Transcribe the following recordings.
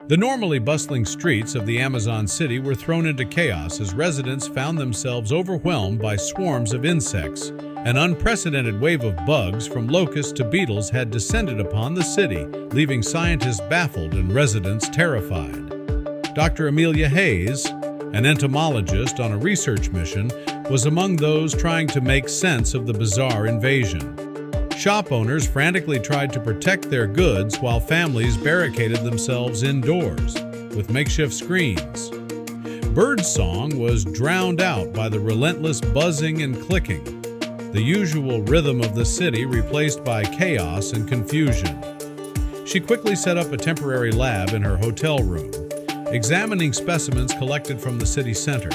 The normally bustling streets of the Amazon city were thrown into chaos as residents found themselves overwhelmed by swarms of insects. An unprecedented wave of bugs, from locusts to beetles, had descended upon the city, leaving scientists baffled and residents terrified. Dr. Amelia Hayes, an entomologist on a research mission, was among those trying to make sense of the bizarre invasion. Shop owners frantically tried to protect their goods while families barricaded themselves indoors with makeshift screens. Birdsong was drowned out by the relentless buzzing and clicking, the usual rhythm of the city replaced by chaos and confusion. She quickly set up a temporary lab in her hotel room, examining specimens collected from the city center.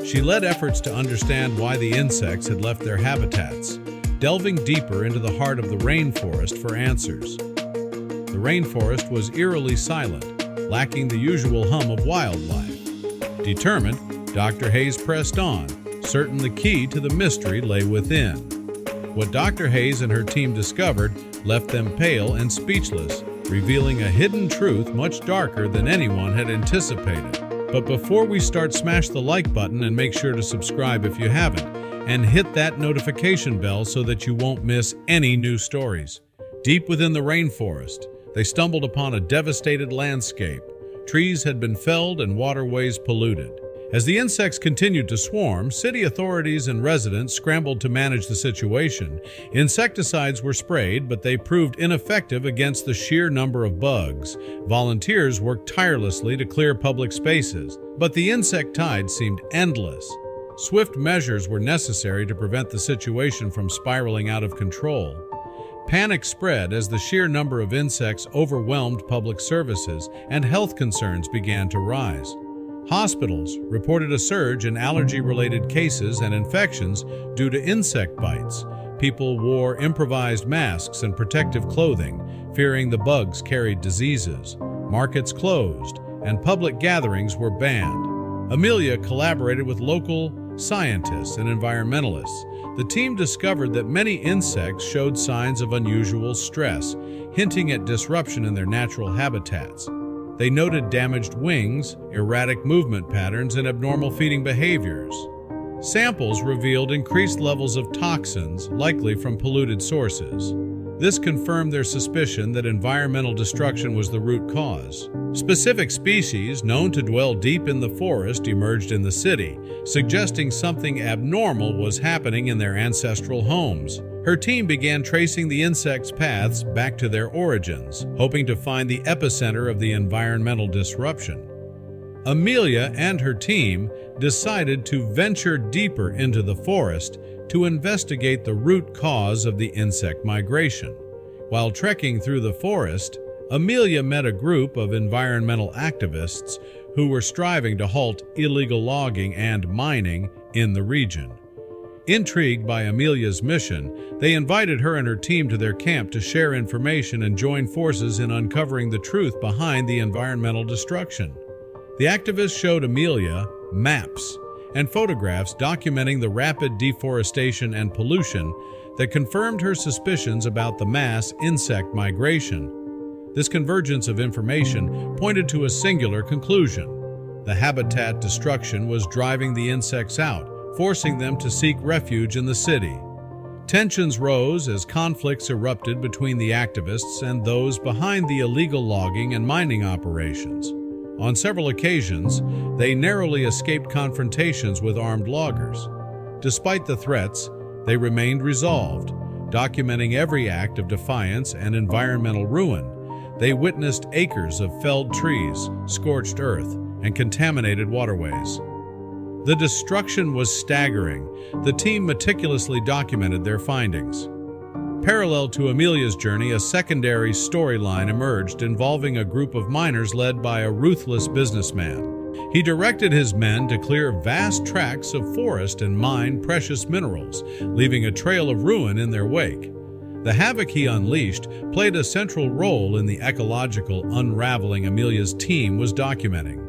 She led efforts to understand why the insects had left their habitats, delving deeper into the heart of the rainforest for answers. The rainforest was eerily silent, lacking the usual hum of wildlife. Determined, Dr. Hayes pressed on, certain the key to the mystery lay within. What Dr. Hayes and her team discovered left them pale and speechless, revealing a hidden truth much darker than anyone had anticipated. But before we start, smash the like button and make sure to subscribe if you haven't, and hit that notification bell so that you won't miss any new stories. Deep within the rainforest, they stumbled upon a devastated landscape. Trees had been felled and waterways polluted. As the insects continued to swarm, city authorities and residents scrambled to manage the situation. Insecticides were sprayed, but they proved ineffective against the sheer number of bugs. Volunteers worked tirelessly to clear public spaces, but the insect tide seemed endless. Swift measures were necessary to prevent the situation from spiraling out of control. Panic spread as the sheer number of insects overwhelmed public services, and health concerns began to rise. Hospitals reported a surge in allergy-related cases and infections due to insect bites. People wore improvised masks and protective clothing, fearing the bugs carried diseases. Markets closed, and public gatherings were banned. Amelia collaborated with local scientists and environmentalists. The team discovered that many insects showed signs of unusual stress, hinting at disruption in their natural habitats. They noted damaged wings, erratic movement patterns, and abnormal feeding behaviors. Samples revealed increased levels of toxins, likely from polluted sources. This confirmed their suspicion that environmental destruction was the root cause. Specific species known to dwell deep in the forest emerged in the city, suggesting something abnormal was happening in their ancestral homes. Her team began tracing the insects' paths back to their origins, hoping to find the epicenter of the environmental disruption. Amelia and her team decided to venture deeper into the forest to investigate the root cause of the insect migration. While trekking through the forest, Amelia met a group of environmental activists who were striving to halt illegal logging and mining in the region. Intrigued by Amelia's mission, they invited her and her team to their camp to share information and join forces in uncovering the truth behind the environmental destruction. The activists showed Amelia maps and photographs documenting the rapid deforestation and pollution that confirmed her suspicions about the mass insect migration. This convergence of information pointed to a singular conclusion. The habitat destruction was driving the insects out, forcing them to seek refuge in the city. Tensions rose as conflicts erupted between the activists and those behind the illegal logging and mining operations. On several occasions, they narrowly escaped confrontations with armed loggers. Despite the threats, they remained resolved, documenting every act of defiance and environmental ruin. They witnessed acres of felled trees, scorched earth, and contaminated waterways. The destruction was staggering. The team meticulously documented their findings. Parallel to Amelia's journey, a secondary storyline emerged involving a group of miners led by a ruthless businessman. He directed his men to clear vast tracts of forest and mine precious minerals, leaving a trail of ruin in their wake. The havoc he unleashed played a central role in the ecological unraveling Amelia's team was documenting.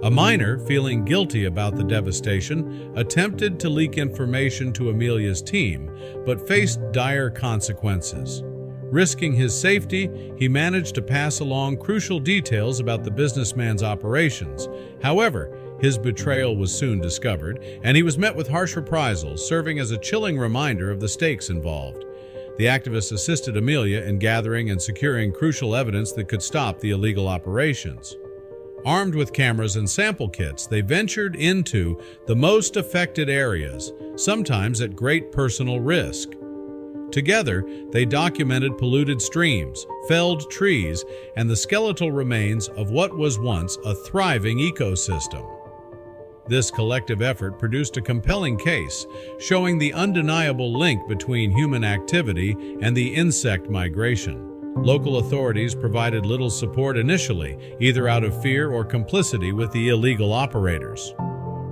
A miner, feeling guilty about the devastation, attempted to leak information to Amelia's team, but faced dire consequences. Risking his safety, he managed to pass along crucial details about the businessman's operations. However, his betrayal was soon discovered, and he was met with harsh reprisals, serving as a chilling reminder of the stakes involved. The activists assisted Amelia in gathering and securing crucial evidence that could stop the illegal operations. Armed with cameras and sample kits, they ventured into the most affected areas, sometimes at great personal risk. Together, they documented polluted streams, felled trees, and the skeletal remains of what was once a thriving ecosystem. This collective effort produced a compelling case, showing the undeniable link between human activity and the insect migration. Local authorities provided little support initially, either out of fear or complicity with the illegal operators.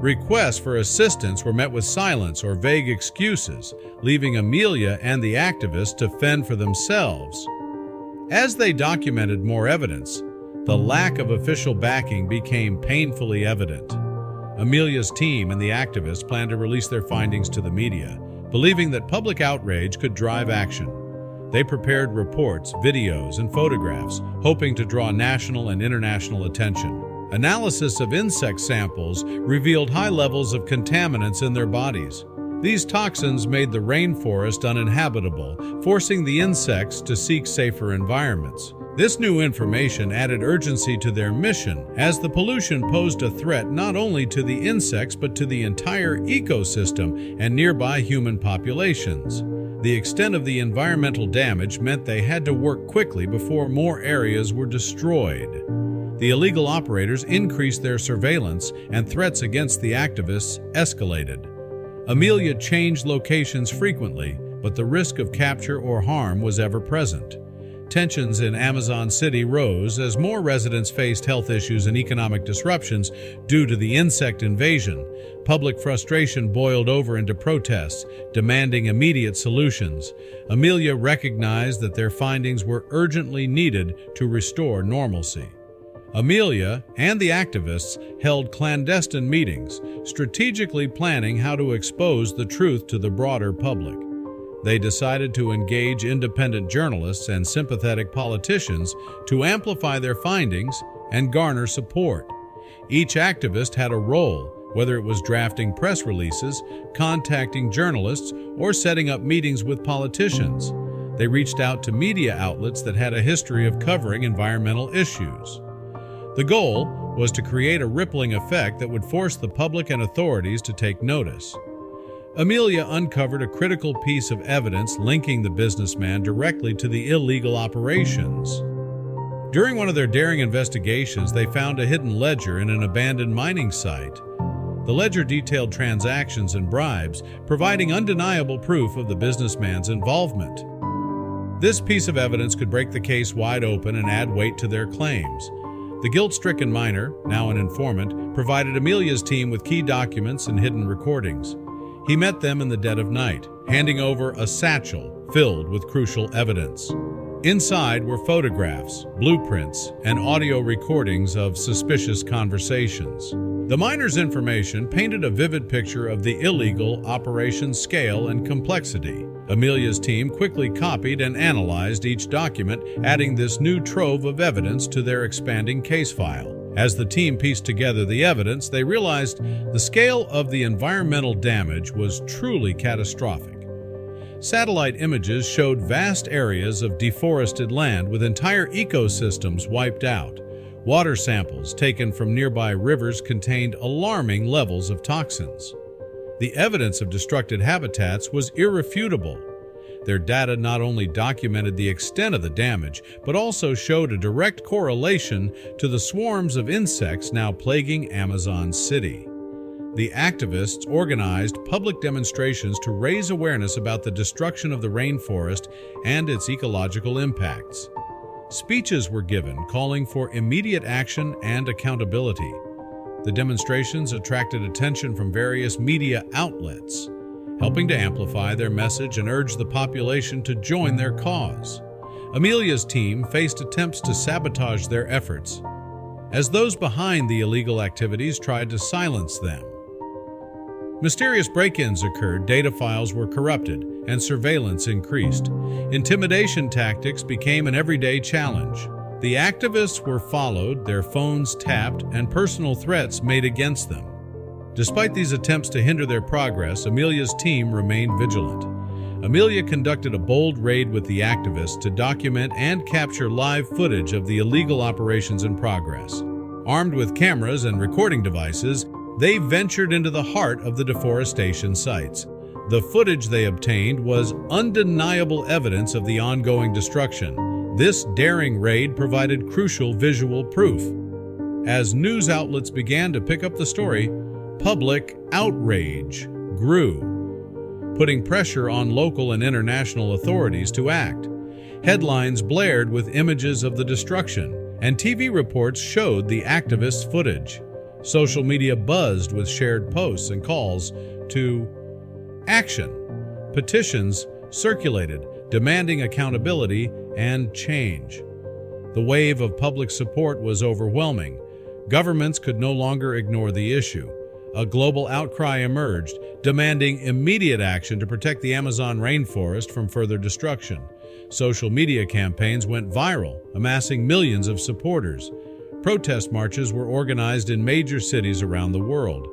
Requests for assistance were met with silence or vague excuses, leaving Amelia and the activists to fend for themselves. As they documented more evidence, the lack of official backing became painfully evident. Amelia's team and the activists planned to release their findings to the media, believing that public outrage could drive action. They prepared reports, videos, and photographs, hoping to draw national and international attention. Analysis of insect samples revealed high levels of contaminants in their bodies. These toxins made the rainforest uninhabitable, forcing the insects to seek safer environments. This new information added urgency to their mission, as the pollution posed a threat not only to the insects but to the entire ecosystem and nearby human populations. The extent of the environmental damage meant they had to work quickly before more areas were destroyed. The illegal operators increased their surveillance, and threats against the activists escalated. Amelia changed locations frequently, but the risk of capture or harm was ever present. Tensions in Amazon City rose as more residents faced health issues and economic disruptions due to the insect invasion. Public frustration boiled over into protests, demanding immediate solutions. Amelia recognized that their findings were urgently needed to restore normalcy. Amelia and the activists held clandestine meetings, strategically planning how to expose the truth to the broader public. They decided to engage independent journalists and sympathetic politicians to amplify their findings and garner support. Each activist had a role, whether it was drafting press releases, contacting journalists, or setting up meetings with politicians. They reached out to media outlets that had a history of covering environmental issues. The goal was to create a rippling effect that would force the public and authorities to take notice. Amelia uncovered a critical piece of evidence linking the businessman directly to the illegal operations. During one of their daring investigations, they found a hidden ledger in an abandoned mining site. The ledger detailed transactions and bribes, providing undeniable proof of the businessman's involvement. This piece of evidence could break the case wide open and add weight to their claims. The guilt-stricken miner, now an informant, provided Amelia's team with key documents and hidden recordings. He met them in the dead of night, handing over a satchel filled with crucial evidence. Inside were photographs, blueprints, and audio recordings of suspicious conversations. The miner's information painted a vivid picture of the illegal operation's scale and complexity. Amelia's team quickly copied and analyzed each document, adding this new trove of evidence to their expanding case file. As the team pieced together the evidence, they realized the scale of the environmental damage was truly catastrophic. Satellite images showed vast areas of deforested land with entire ecosystems wiped out. Water samples taken from nearby rivers contained alarming levels of toxins. The evidence of destructed habitats was irrefutable. Their data not only documented the extent of the damage, but also showed a direct correlation to the swarms of insects now plaguing Amazon City. The activists organized public demonstrations to raise awareness about the destruction of the rainforest and its ecological impacts. Speeches were given calling for immediate action and accountability. The demonstrations attracted attention from various media outlets, helping to amplify their message and urge the population to join their cause. Amelia's team faced attempts to sabotage their efforts, as those behind the illegal activities tried to silence them. Mysterious break-ins occurred, data files were corrupted, and surveillance increased. Intimidation tactics became an everyday challenge. The activists were followed, their phones tapped, and personal threats made against them. Despite these attempts to hinder their progress, Amelia's team remained vigilant. Amelia conducted a bold raid with the activists to document and capture live footage of the illegal operations in progress. Armed with cameras and recording devices, they ventured into the heart of the deforestation sites. The footage they obtained was undeniable evidence of the ongoing destruction. This daring raid provided crucial visual proof. As news outlets began to pick up the story, public outrage grew, putting pressure on local and international authorities to act. Headlines blared with images of the destruction, and TV reports showed the activists' footage. Social media buzzed with shared posts and calls to action. Petitions circulated, demanding accountability and change. The wave of public support was overwhelming. Governments could no longer ignore the issue. A global outcry emerged, demanding immediate action to protect the Amazon rainforest from further destruction. Social media campaigns went viral, amassing millions of supporters. Protest marches were organized in major cities around the world.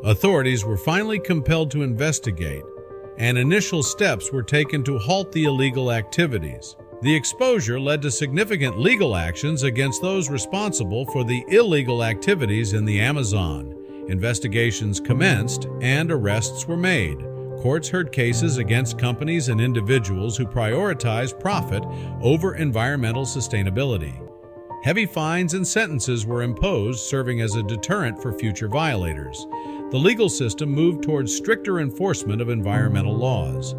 Authorities were finally compelled to investigate, and initial steps were taken to halt the illegal activities. The exposure led to significant legal actions against those responsible for the illegal activities in the Amazon. Investigations commenced and arrests were made. Courts heard cases against companies and individuals who prioritize profit over environmental sustainability. Heavy fines and sentences were imposed, serving as a deterrent for future violators. The legal system moved towards stricter enforcement of environmental laws.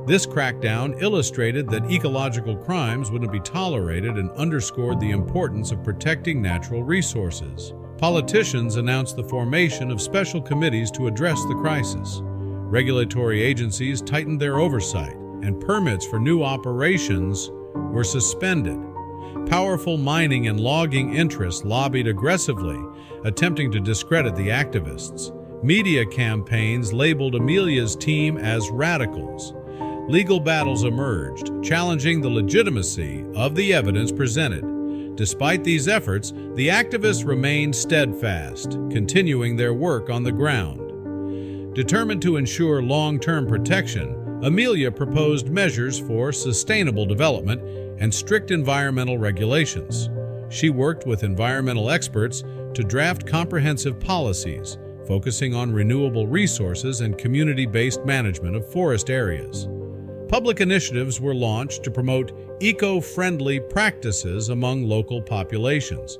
This crackdown illustrated that ecological crimes wouldn't be tolerated and underscored the importance of protecting natural resources. Politicians announced the formation of special committees to address the crisis. Regulatory agencies tightened their oversight, and permits for new operations were suspended. Powerful mining and logging interests lobbied aggressively, attempting to discredit the activists. Media campaigns labeled Amelia's team as radicals. Legal battles emerged, challenging the legitimacy of the evidence presented. Despite these efforts, the activists remained steadfast, continuing their work on the ground. Determined to ensure long-term protection, Amelia proposed measures for sustainable development and strict environmental regulations. She worked with environmental experts to draft comprehensive policies, focusing on renewable resources and community-based management of forest areas. Public initiatives were launched to promote eco-friendly practices among local populations.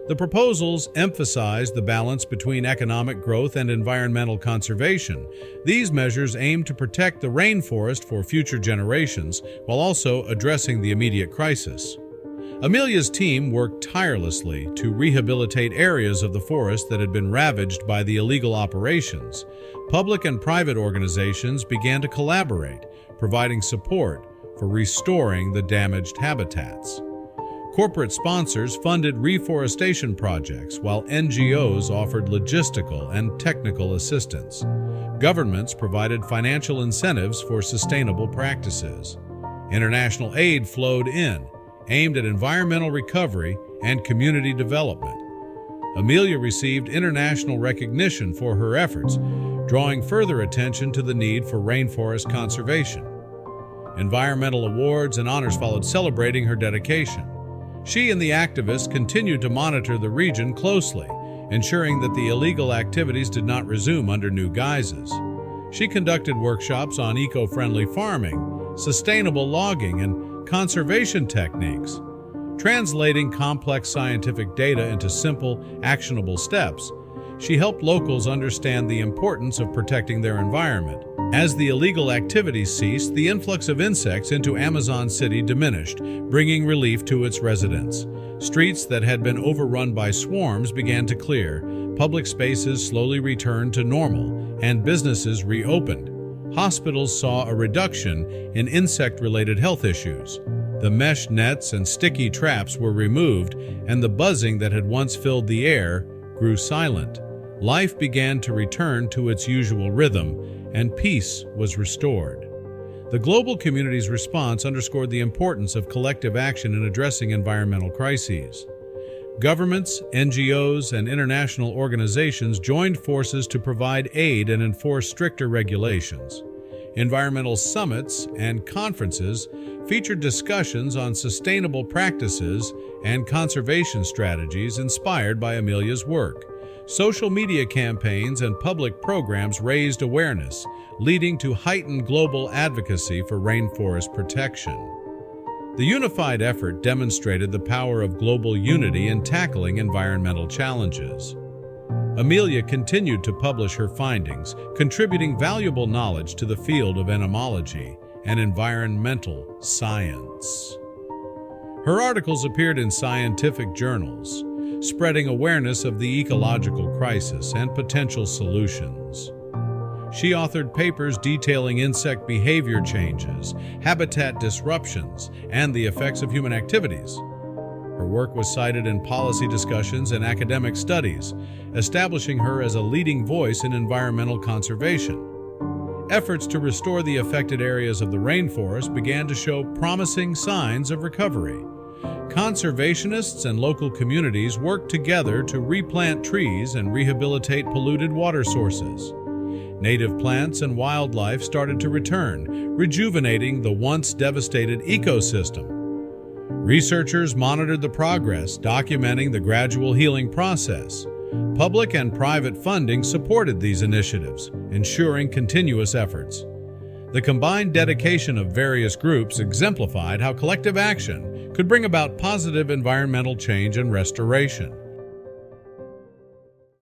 The proposals emphasized the balance between economic growth and environmental conservation. These measures aim to protect the rainforest for future generations while also addressing the immediate crisis. Amelia's team worked tirelessly to rehabilitate areas of the forest that had been ravaged by the illegal operations. Public and private organizations began to collaborate, providing support for restoring the damaged habitats. Corporate sponsors funded reforestation projects, while NGOs offered logistical and technical assistance. Governments provided financial incentives for sustainable practices. International aid flowed in, aimed at environmental recovery and community development. Amelia received international recognition for her efforts, drawing further attention to the need for rainforest conservation. Environmental awards and honors followed, celebrating her dedication. She and the activists continued to monitor the region closely, ensuring that the illegal activities did not resume under new guises. She conducted workshops on eco-friendly farming, sustainable logging, and conservation techniques. Translating complex scientific data into simple, actionable steps, she helped locals understand the importance of protecting their environment. As the illegal activities ceased, the influx of insects into Amazon City diminished, bringing relief to its residents. Streets that had been overrun by swarms began to clear, public spaces slowly returned to normal, and businesses reopened. Hospitals saw a reduction in insect-related health issues. The mesh nets and sticky traps were removed, and the buzzing that had once filled the air grew silent. life began to return to its usual rhythm, and peace was restored. The global community's response underscored the importance of collective action in addressing environmental crises. Governments, NGOs, and international organizations joined forces to provide aid and enforce stricter regulations. Environmental summits and conferences featured discussions on sustainable practices and conservation strategies inspired by Amelia's work. Social media campaigns and public programs raised awareness, leading to heightened global advocacy for rainforest protection. The unified effort demonstrated the power of global unity in tackling environmental challenges. Amelia continued to publish her findings, contributing valuable knowledge to the field of entomology and environmental science. Her articles appeared in scientific journals, spreading awareness of the ecological crisis and potential solutions. She authored papers detailing insect behavior changes, habitat disruptions, and the effects of human activities. Her work was cited in policy discussions and academic studies, establishing her as a leading voice in environmental conservation. Efforts to restore the affected areas of the rainforest began to show promising signs of recovery. Conservationists and local communities worked together to replant trees and rehabilitate polluted water sources. Native plants and wildlife started to return, rejuvenating the once devastated ecosystem. Researchers monitored the progress, documenting the gradual healing process. Public and private funding supported these initiatives, ensuring continuous efforts. The combined dedication of various groups exemplified how collective action could bring about positive environmental change and restoration.